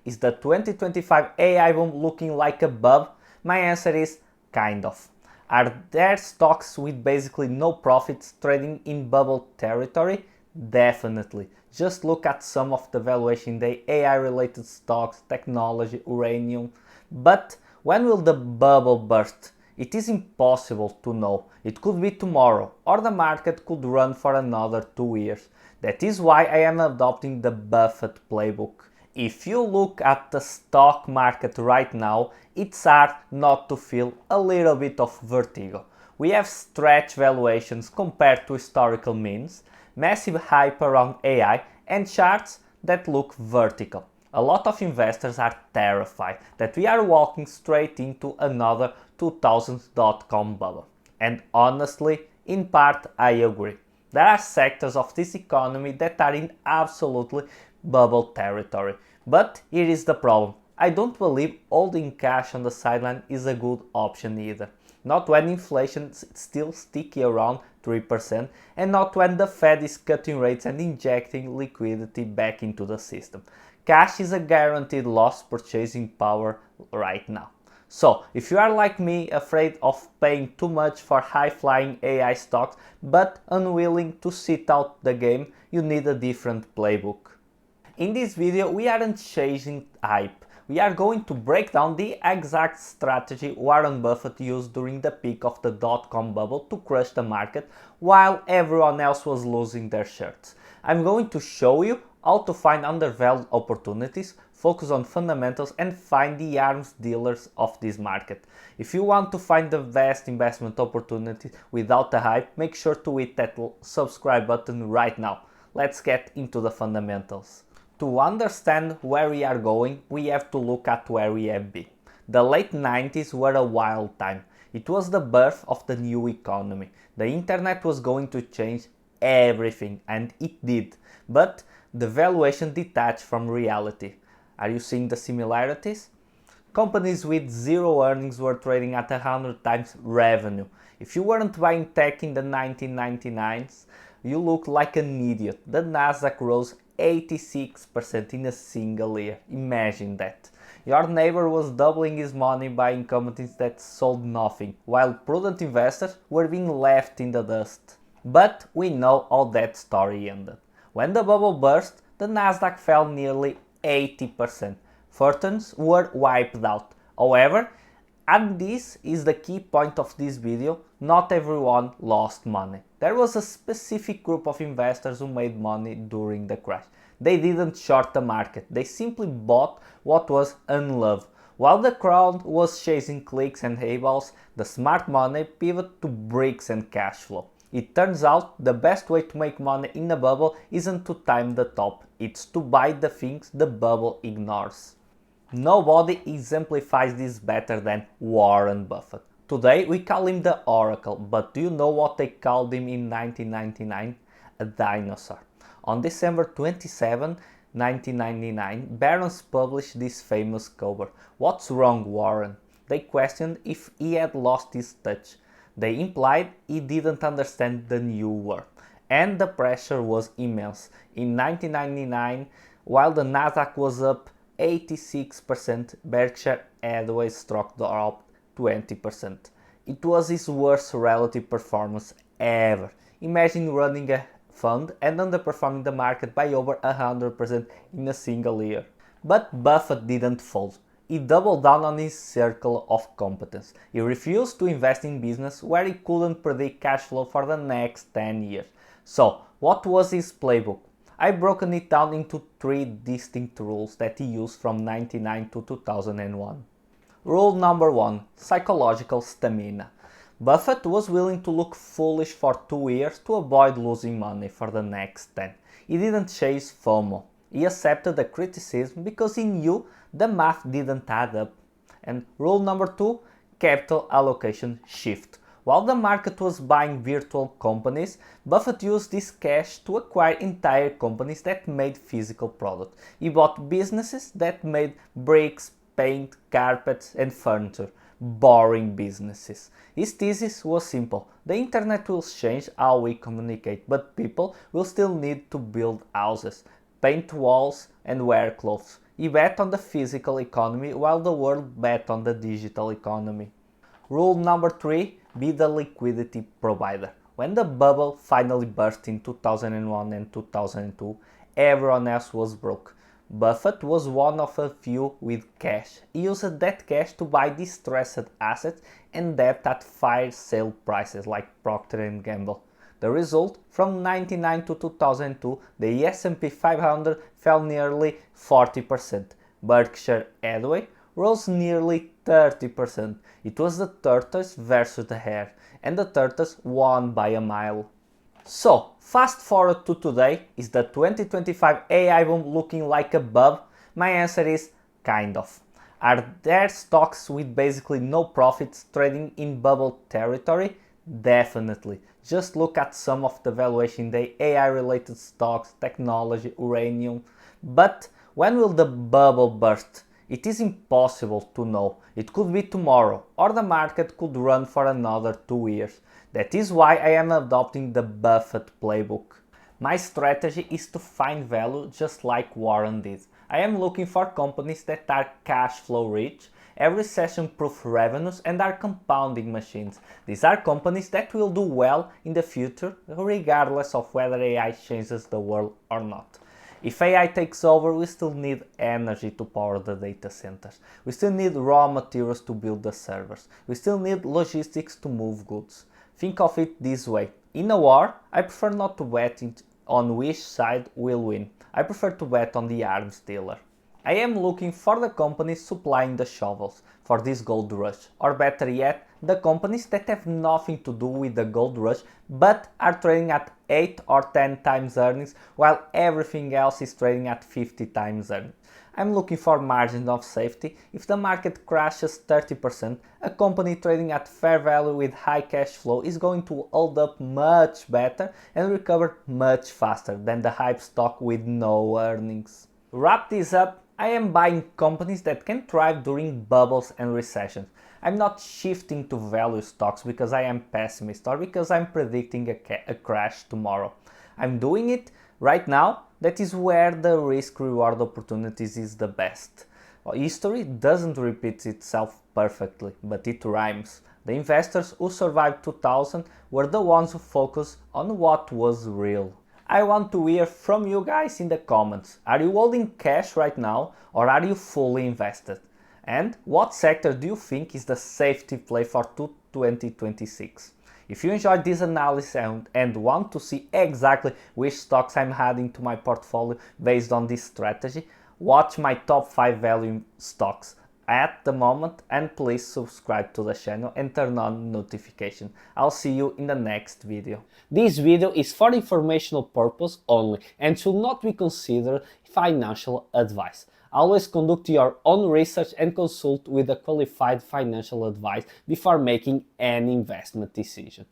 Is the 2025 AI boom looking like a bubble? My answer is kind of. Are there stocks with basically no profits trading in bubble territory? Definitely. Just look at some of the valuation in the AI related stocks, technology, uranium. But when will the bubble burst? It is impossible to know. It could be tomorrow, or the market could run for another 2 years. That is why I am adopting the Buffett Playbook. If you look at the stock market right now, it's hard not to feel a little bit of vertigo. We have stretched valuations compared to historical means, massive hype around AI, and charts that look vertical. A lot of investors are terrified that we are walking straight into another 2000s.com bubble. And honestly, in part, I agree. There are sectors of this economy that are in absolutely bubble territory. But here is the problem. I don't believe holding cash on the sideline is a good option either. Not when inflation is still sticky around 3% and not when the Fed is cutting rates and injecting liquidity back into the system. Cash is a guaranteed loss purchasing power right now. So, if you are like me, afraid of paying too much for high-flying AI stocks but unwilling to sit out the game, you need a different playbook. In this video, we aren't chasing hype. We are going to break down the exact strategy Warren Buffett used during the peak of the dot-com bubble to crush the market while everyone else was losing their shirts. I'm going to show you how to find undervalued opportunities, focus on fundamentals, and find the arms dealers of this market. If you want to find the best investment opportunities without the hype, make sure to hit that subscribe button right now. Let's get into the fundamentals. To understand where we are going, we have to look at where we have been. The late 90s were a wild time. It was the birth of the new economy. The internet was going to change everything, and it did. But the valuation detached from reality. Are you seeing the similarities? Companies with zero earnings were trading at 100 times revenue. If you weren't buying tech in the 1999s, you looked like an idiot. The Nasdaq rose 86% in a single year. Imagine that. Your neighbor was doubling his money buying companies that sold nothing, while prudent investors were being left in the dust. But we know how that story ended. When the bubble burst, the Nasdaq fell nearly 80%. Fortunes were wiped out. However, and this is the key point of this video, not everyone lost money. There was a specific group of investors who made money during the crash. They didn't short the market, they simply bought what was unloved. While the crowd was chasing clicks and eyeballs, the smart money pivoted to bricks and cash flow. It turns out the best way to make money in a bubble isn't to time the top, it's to buy the things the bubble ignores. Nobody exemplifies this better than Warren Buffett. Today we call him the Oracle, but do you know what they called him in 1999? A dinosaur. On December 27, 1999, Barron's published this famous cover, "What's wrong, Warren?" They questioned if he had lost his touch. They implied he didn't understand the new world. And the pressure was immense. In 1999, while the Nasdaq was up 86%, Berkshire Hathaway stock dropped 20%. It was his worst relative performance ever. Imagine running a fund and underperforming the market by over 100% in a single year. But Buffett didn't fold. He doubled down on his circle of competence. He refused to invest in business where he couldn't predict cash flow for the next 10 years. So, what was his playbook? I've broken it down into 3 distinct rules that he used from 1999 to 2001. Rule number 1. Psychological stamina. Buffett was willing to look foolish for 2 years to avoid losing money for the next 10. He didn't chase FOMO. He accepted the criticism because he knew the math didn't add up. And rule number 2, capital allocation shift. While the market was buying virtual companies, Buffett used this cash to acquire entire companies that made physical products. He bought businesses that made bricks, paint, carpets, and furniture. Boring businesses. His thesis was simple. The internet will change how we communicate, but people will still need to build houses, paint walls, and wear clothes. He bet on the physical economy while the world bet on the digital economy. Rule number 3, be the liquidity provider. When the bubble finally burst in 2001 and 2002, everyone else was broke. Buffett was one of a few with cash. He used that cash to buy distressed assets and debt at fire sale prices like Procter & Gamble. The result, from 1999 to 2002, the S&P 500 fell nearly 40%. Berkshire Hathaway rose nearly 30%. It was the tortoise versus the hare, and the tortoise won by a mile. So, fast forward to today, is the 2025 AI boom looking like a bub? My answer is kind of. Are there stocks with basically no profits trading in bubble territory? Definitely. Just look at some of the valuation in the AI related stocks, technology, uranium. But when will the bubble burst? It is impossible to know. It could be tomorrow, or the market could run for another 2 years. That is why I am adopting the Buffett Playbook. My strategy is to find value just like Warren did. I am looking for companies that are cash flow rich, have recession-proof revenues and are compounding machines. These are companies that will do well in the future regardless of whether AI changes the world or not. If AI takes over, we still need energy to power the data centers. We still need raw materials to build the servers. We still need logistics to move goods. Think of it this way. In a war, I prefer not to bet on which side will win. I prefer to bet on the arms dealer. I am looking for the companies supplying the shovels for this gold rush, or better yet, the companies that have nothing to do with the gold rush but are trading at 8 or 10 times earnings while everything else is trading at 50 times earnings. I'm looking for margin of safety. If the market crashes 30%, a company trading at fair value with high cash flow is going to hold up much better and recover much faster than the hype stock with no earnings. To wrap this up, I am buying companies that can thrive during bubbles and recessions. I'm not shifting to value stocks because I am pessimist or because I'm predicting a crash tomorrow. I'm doing it right now. That is where the risk-reward opportunities is the best. History doesn't repeat itself perfectly, but it rhymes. The investors who survived 2000 were the ones who focused on what was real. I want to hear from you guys in the comments. Are you holding cash right now or are you fully invested? And what sector do you think is the safety play for 2026? If you enjoyed this analysis and want to see exactly which stocks I'm adding to my portfolio based on this strategy, watch my top 5 value stocks at the moment and please subscribe to the channel and turn on notification. I'll see you in the next video. This video is for informational purpose only and should not be considered financial advice. Always conduct your own research and consult with a qualified financial advisor before making any investment decision.